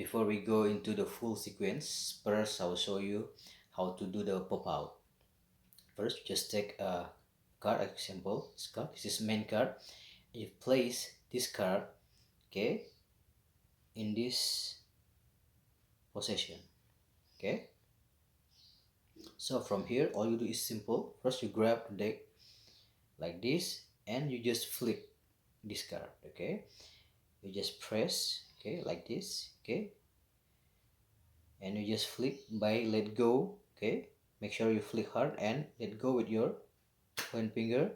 Before we go into the full sequence, first I will show you how to do the pop out. First, just take a card, example, this card, this is main card. You place this card, okay, in this position, okay. So from here, all you do is simple. First, you grab the deck like this, and you just flip this card, okay. You just press, okay, like this, okay, and you just flip by let go, okay. Make sure you flick hard and let go with your point finger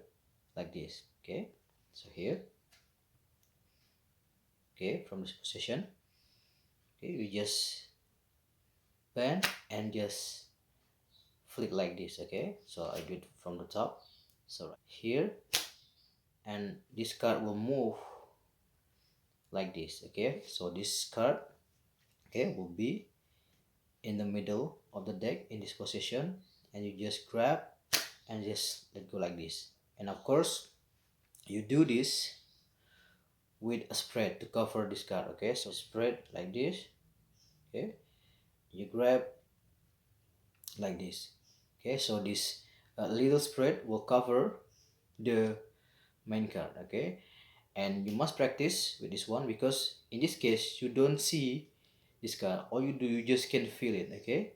like this, okay. So here, okay, from this position, okay, you just bend and just flick like this, okay. So I do it from the top, so right here, and this card will move like this, okay. So this card, okay, will be in the middle of the deck in this position, and you just grab and just let go like this. And of course, you do this with a spread to cover this card, okay. So spread like this, okay, you grab like this, okay. So this little spread will cover the main card, okay. And you must practice with this one, because in this case you don't see this card, all you do, you just can feel it, okay.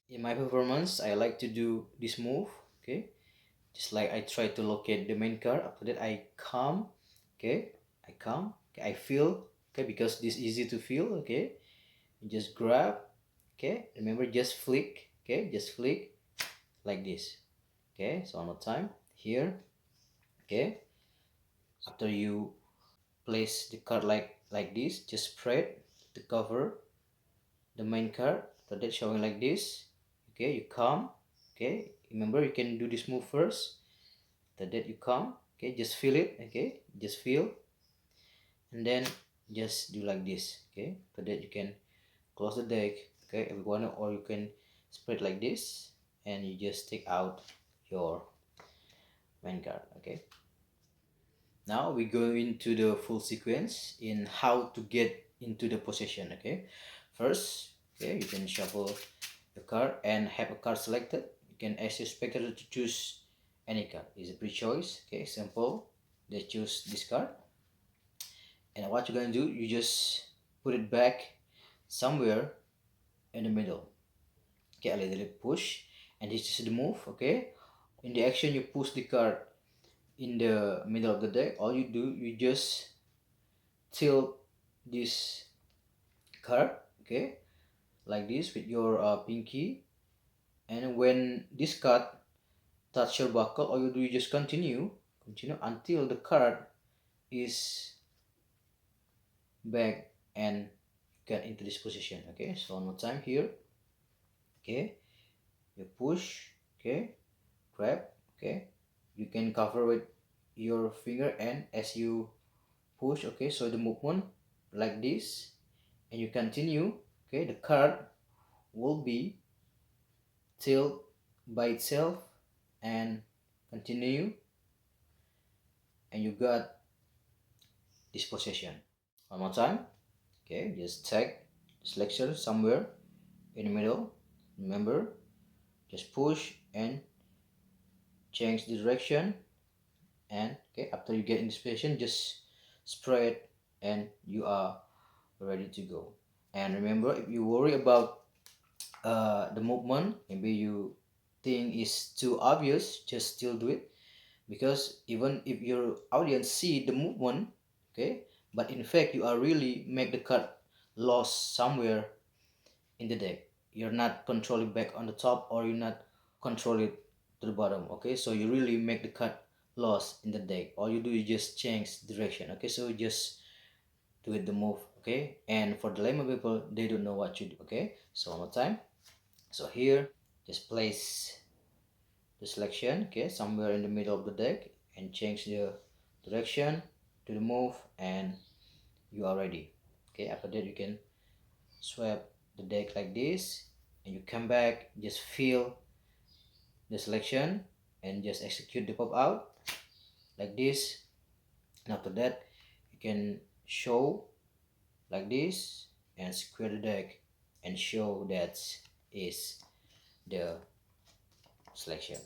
In my performance, I like to do this move, okay. Just like I try to locate the main card. After that, I come, okay. I come, okay. I feel, okay, because this easy to feel, okay. You just grab, okay. Remember, just flick, okay. Just flick like this, okay. So one more time here, okay. After you place the card like this, just spread to cover the main card. So that's showing like this, okay. You come, okay. Remember, you can do this move first. After that, you come, okay. Just feel it, okay. Just feel, and then just do like this, okay. After that, you can close the deck, okay, everyone, or you can spread like this, and you just take out your main card, okay. Now we go into the full sequence in how to get into the position, okay. First, okay, you can shuffle the card and have a card selected. You can ask your spectator to choose any card. It's a free choice, okay, simple. They choose this card, and what you're gonna do, you just put it back somewhere in the middle, okay. A little push, and this is the move, okay. In the action, you push the card in the middle of the deck. All you do, you just tilt this card, okay, like this with your pinky, and when this card touch your buckle, all you do, you just continue until the card is back and get into this position, okay. So one more time here, okay. You push, okay, grab, okay. You can cover with your finger, and as you push, okay, so the movement like this, and you continue, okay, the card will be tilt by itself and continue, and you got this position. One more time, okay. Just take selection somewhere in the middle. Remember, just push and change the direction, and okay, after you get in this position, just spread, and you are ready to go. And remember, if you worry about the movement, maybe you think is too obvious, just still do it, because even if your audience see the movement, okay, but in fact you are really make the card lost somewhere in the deck, you're not controlling back on the top, or you're not control it to the bottom, okay. So you really make the card lost in the deck. All you do is just change direction, okay. So just do it the move, okay. And for the layman people, they don't know what you do, okay. So one more time. So here, just place the selection, okay, somewhere in the middle of the deck, and change the direction to the move, and you are ready, okay. After that, you can swap the deck like this, and you come back, just feel the selection, and just execute the pop out like this. And after that, you can show like this, and square the deck and show that is the selection.